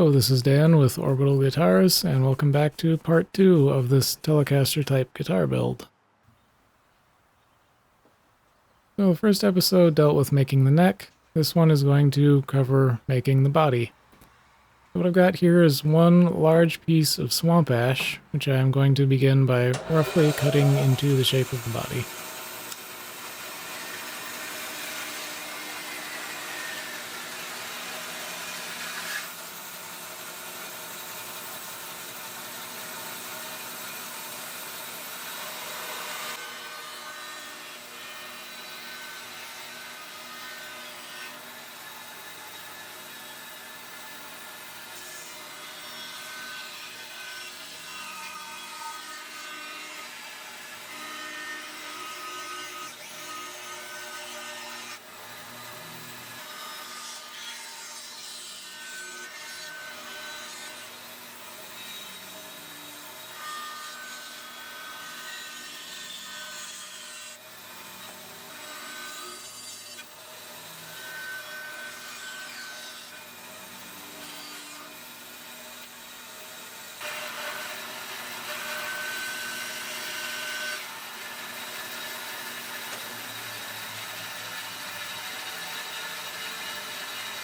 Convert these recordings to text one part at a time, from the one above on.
Hello, this is Dan with Orbital Guitars, and welcome back to part 2 of this Telecaster type guitar build. So, first episode dealt with making the neck. This one is going to cover making the body. What I've got here is one large piece of swamp ash, which I am going to begin by roughly cutting into the shape of the body.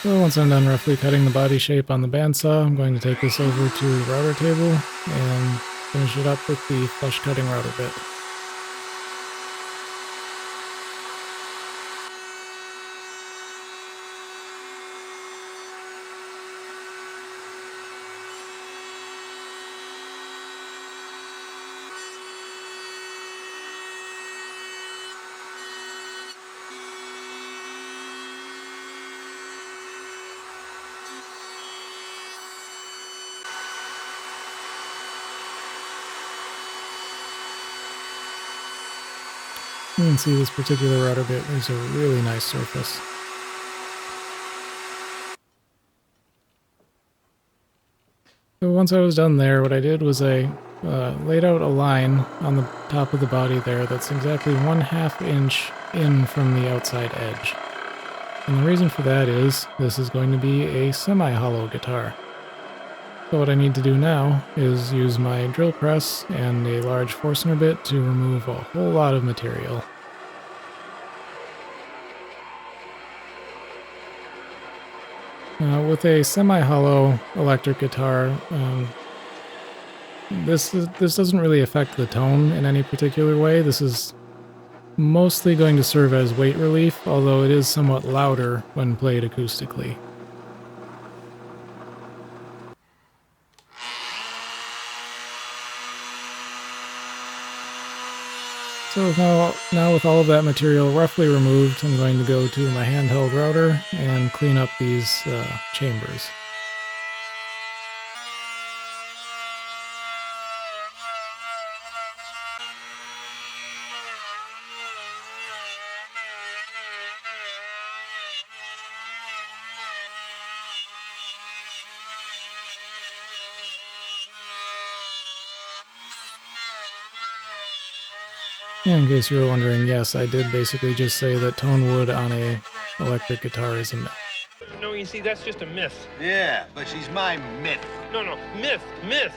So once I'm done roughly cutting the body shape on the bandsaw, I'm going to take this over to the router table and finish it up with the flush cutting router bit. You can see this particular router bit is a really nice surface. So once I was done there, what I did was I laid out a line on the top of the body there that's exactly 1/2 inch in from the outside edge. And the reason for that is this is going to be a semi-hollow guitar. So what I need to do now is use my drill press and a large Forstner bit to remove a whole lot of material. With a semi-hollow electric guitar, this doesn't really affect the tone in any particular way. This is mostly going to serve as weight relief, although it is somewhat louder when played acoustically. So now with all of that material roughly removed, I'm going to go to my handheld router and clean up these chambers. Yeah, in case you were wondering, yes, I did basically just say that tone wood on a electric guitar is a myth. No, you see, that's just a myth. Yeah, but she's my myth. No, myth. Yes?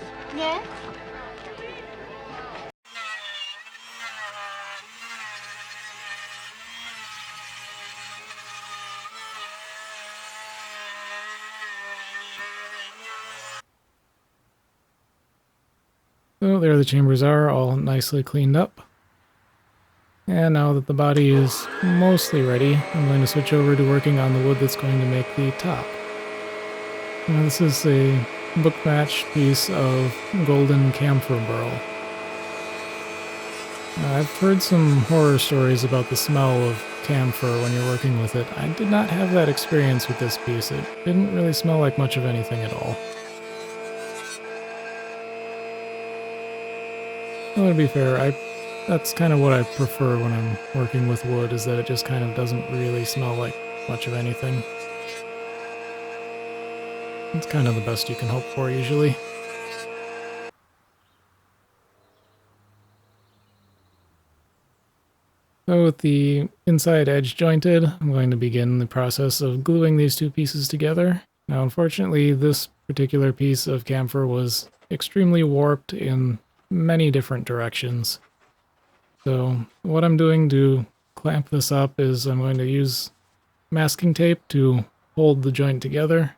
So there the chambers are, all nicely cleaned up. And now that the body is mostly ready, I'm going to switch over to working on the wood that's going to make the top. Now this is a book-matched piece of golden camphor burl. I've heard some horror stories about the smell of camphor when you're working with it. I did not have that experience with this piece. It didn't really smell like much of anything at all. Well, to be fair, that's kind of what I prefer when I'm working with wood, is that it just kind of doesn't really smell like much of anything. It's kind of the best you can hope for, usually. So with the inside edge jointed, I'm going to begin the process of gluing these two pieces together. Now, unfortunately, this particular piece of camphor was extremely warped in many different directions. So what I'm doing to clamp this up is I'm going to use masking tape to hold the joint together,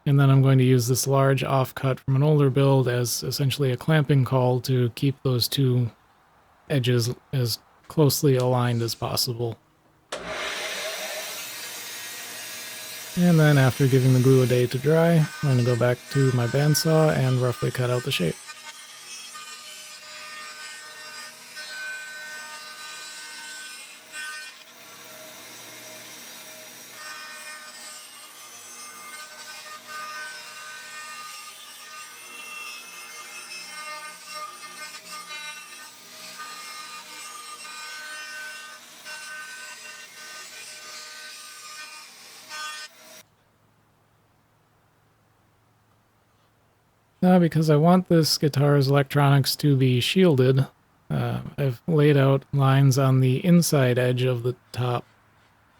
and then I'm going to use this large offcut from an older build as essentially a clamping caul to keep those two edges as closely aligned as possible. And then after giving the glue a day to dry, I'm going to go back to my bandsaw and roughly cut out the shape. Now, because I want this guitar's electronics to be shielded, I've laid out lines on the inside edge of the top,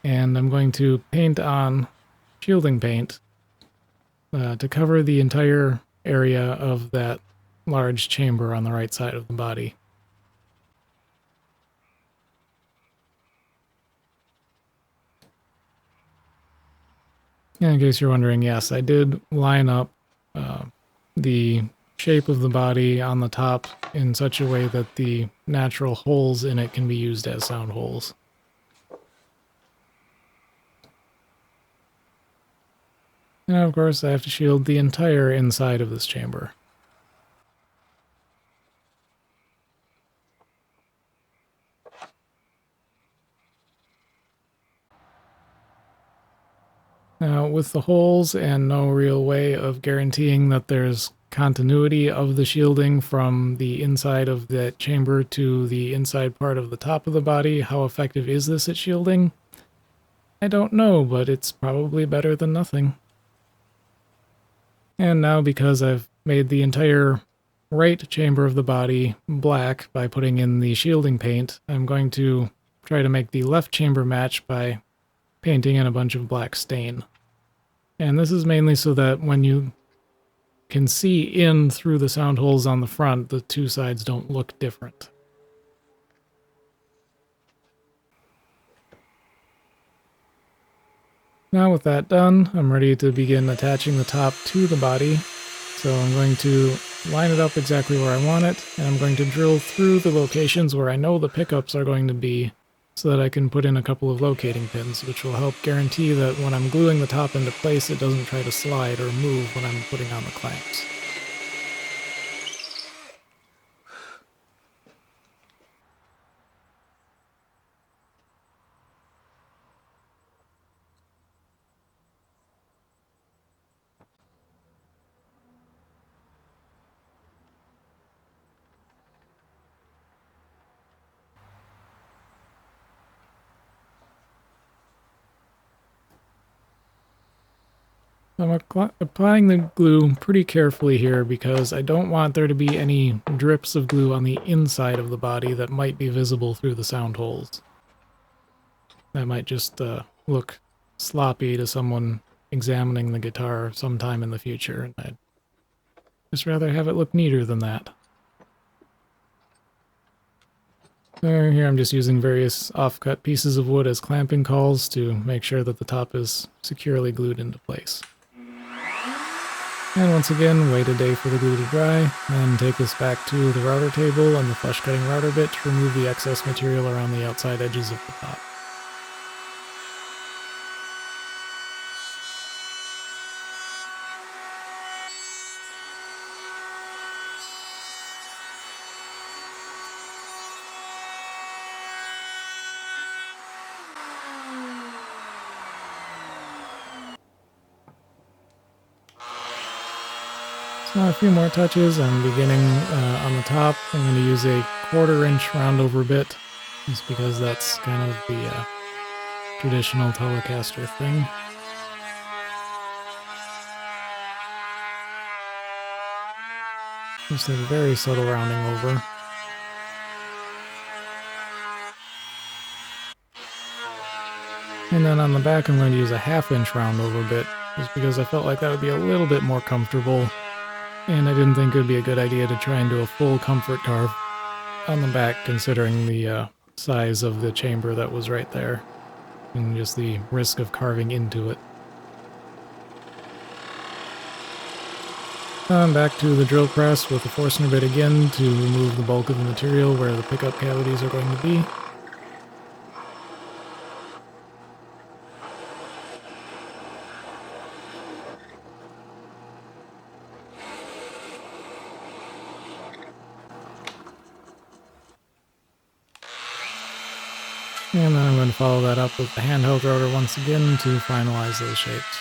and I'm going to paint on shielding paint to cover the entire area of that large chamber on the right side of the body. And in case you're wondering, yes, I did line up the shape of the body on the top in such a way that the natural holes in it can be used as sound holes. Now, of course, I have to shield the entire inside of this chamber. Now, with the holes and no real way of guaranteeing that there's continuity of the shielding from the inside of that chamber to the inside part of the top of the body, how effective is this at shielding? I don't know, but it's probably better than nothing. And now, because I've made the entire right chamber of the body black by putting in the shielding paint, I'm going to try to make the left chamber match by painting in a bunch of black stain. And this is mainly so that when you can see in through the sound holes on the front, the two sides don't look different. Now with that done, I'm ready to begin attaching the top to the body. So I'm going to line it up exactly where I want it, and I'm going to drill through the locations where I know the pickups are going to be so that I can put in a couple of locating pins, which will help guarantee that when I'm gluing the top into place, it doesn't try to slide or move when I'm putting on the clamps. I'm applying the glue pretty carefully here because I don't want there to be any drips of glue on the inside of the body that might be visible through the sound holes. That might just look sloppy to someone examining the guitar sometime in the future, and I'd just rather have it look neater than that. So here I'm just using various offcut pieces of wood as clamping cauls to make sure that the top is securely glued into place. And once again, wait a day for the glue to dry, and take this back to the router table and the flush cutting router bit to remove the excess material around the outside edges of the top. So a few more touches. I'm beginning on the top. I'm going to use a 1/4 inch roundover bit, just because that's kind of the traditional Telecaster thing. Just a very subtle rounding over. And then on the back I'm going to use a 1/2 inch roundover bit, just because I felt like that would be a little bit more comfortable, and I didn't think it would be a good idea to try and do a full comfort carve on the back, considering the size of the chamber that was right there, and just the risk of carving into it. Back to the drill press with the Forstner bit again to remove the bulk of the material where the pickup cavities are going to be. And then I'm going to follow that up with the handheld router once again to finalize those shapes.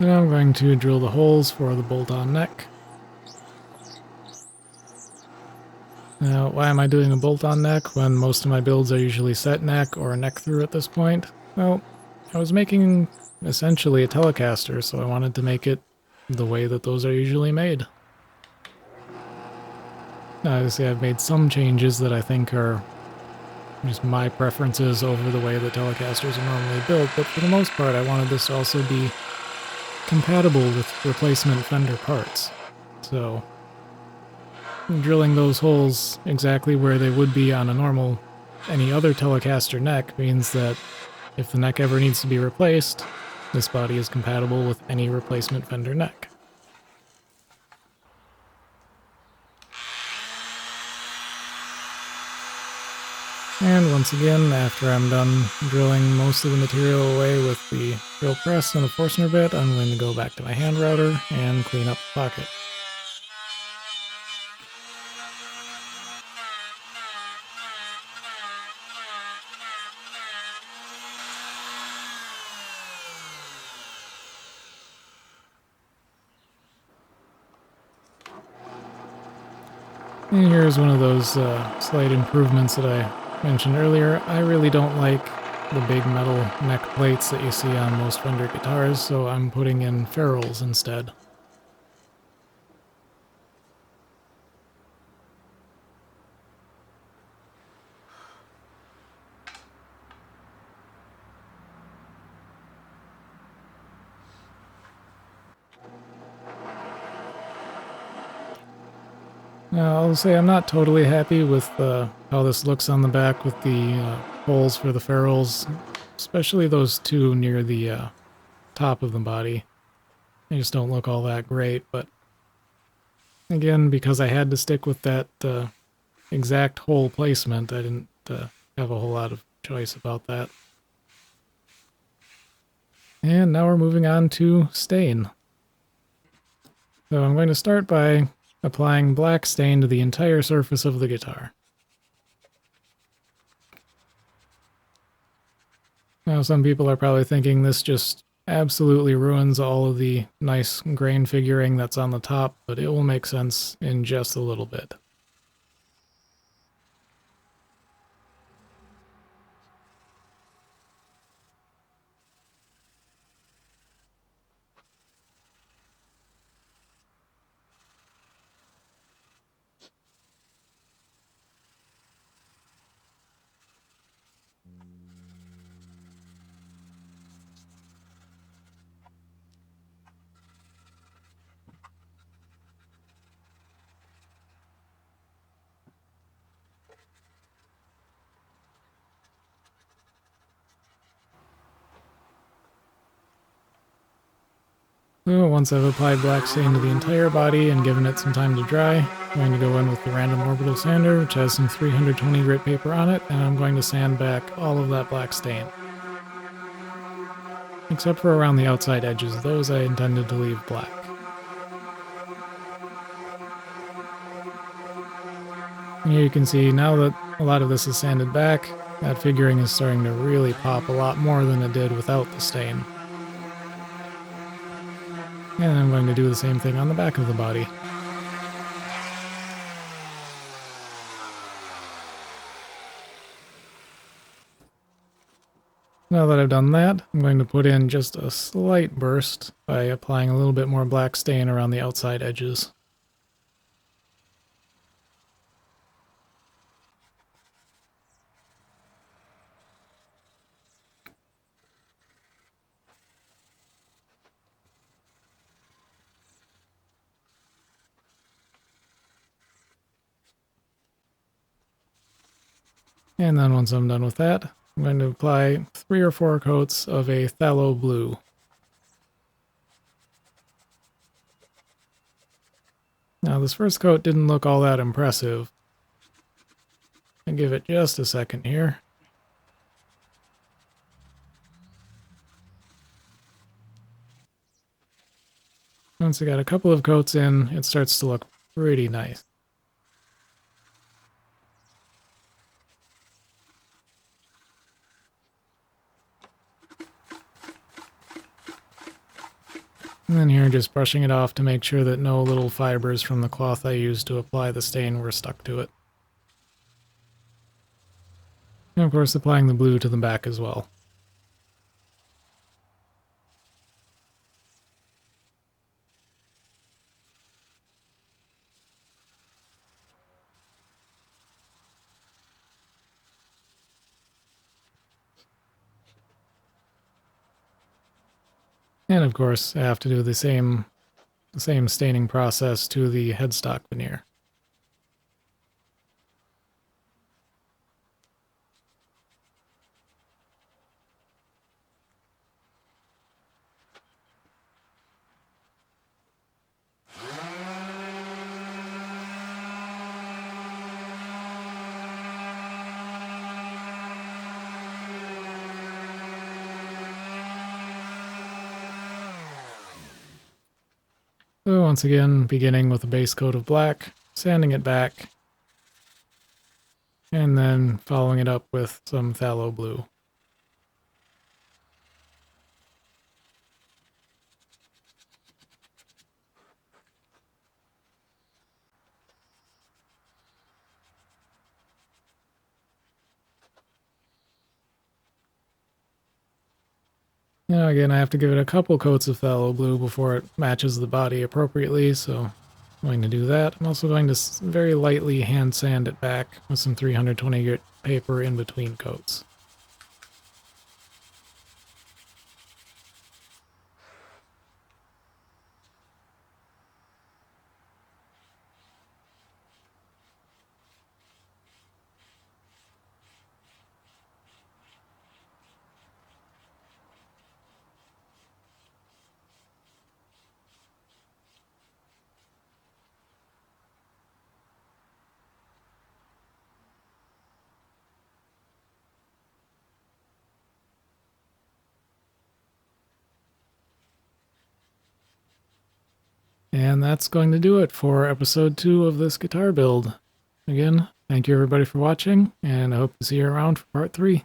Now I'm going to drill the holes for the bolt-on neck. Now, why am I doing a bolt-on neck when most of my builds are usually set neck or a neck through at this point? Well, I was making essentially a Telecaster, so I wanted to make it the way that those are usually made. Now, obviously, I've made some changes that I think are just my preferences over the way that Telecasters are normally built, but for the most part, I wanted this to also be compatible with replacement Fender parts. So drilling those holes exactly where they would be on a normal any other Telecaster neck means that if the neck ever needs to be replaced, this body is compatible with any replacement Fender neck. And once again, after I'm done drilling most of the material away with the drill press and the Forstner bit, I'm going to go back to my hand router and clean up the pocket. And here's one of those slight improvements that I mentioned earlier. I really don't like the big metal neck plates that you see on most Fender guitars, so I'm putting in ferrules instead. Now, I'll say I'm not totally happy with how this looks on the back with the holes for the ferrules, especially those two near the top of the body. They just don't look all that great, but again, because I had to stick with that exact hole placement, I didn't have a whole lot of choice about that. And now we're moving on to stain. So I'm going to start by applying black stain to the entire surface of the guitar. Now, some people are probably thinking this just absolutely ruins all of the nice grain figuring that's on the top, but it will make sense in just a little bit. So once I've applied black stain to the entire body and given it some time to dry, I'm going to go in with the random orbital sander, which has some 320 grit paper on it, and I'm going to sand back all of that black stain. Except for around the outside edges, those I intended to leave black. And here you can see now that a lot of this is sanded back, that figuring is starting to really pop a lot more than it did without the stain. And I'm going to do the same thing on the back of the body. Now that I've done that, I'm going to put in just a slight burst by applying a little bit more black stain around the outside edges. And then once I'm done with that, I'm going to apply 3 or 4 coats of a phthalo blue. Now this first coat didn't look all that impressive. I'll give it just a second here. Once I got a couple of coats in, it starts to look pretty nice. And then here, just brushing it off to make sure that no little fibers from the cloth I used to apply the stain were stuck to it. And of course, applying the blue to the back as well. And of course, I have to do the same staining process to the headstock veneer. So once again, beginning with a base coat of black, sanding it back, and then following it up with some phthalo blue. Now again, I have to give it a couple coats of phthalo blue before it matches the body appropriately, so I'm going to do that. I'm also going to very lightly hand sand it back with some 320 grit paper in between coats. And that's going to do it for episode 2 of this guitar build. Again, thank you everybody for watching, and I hope to see you around for part 3.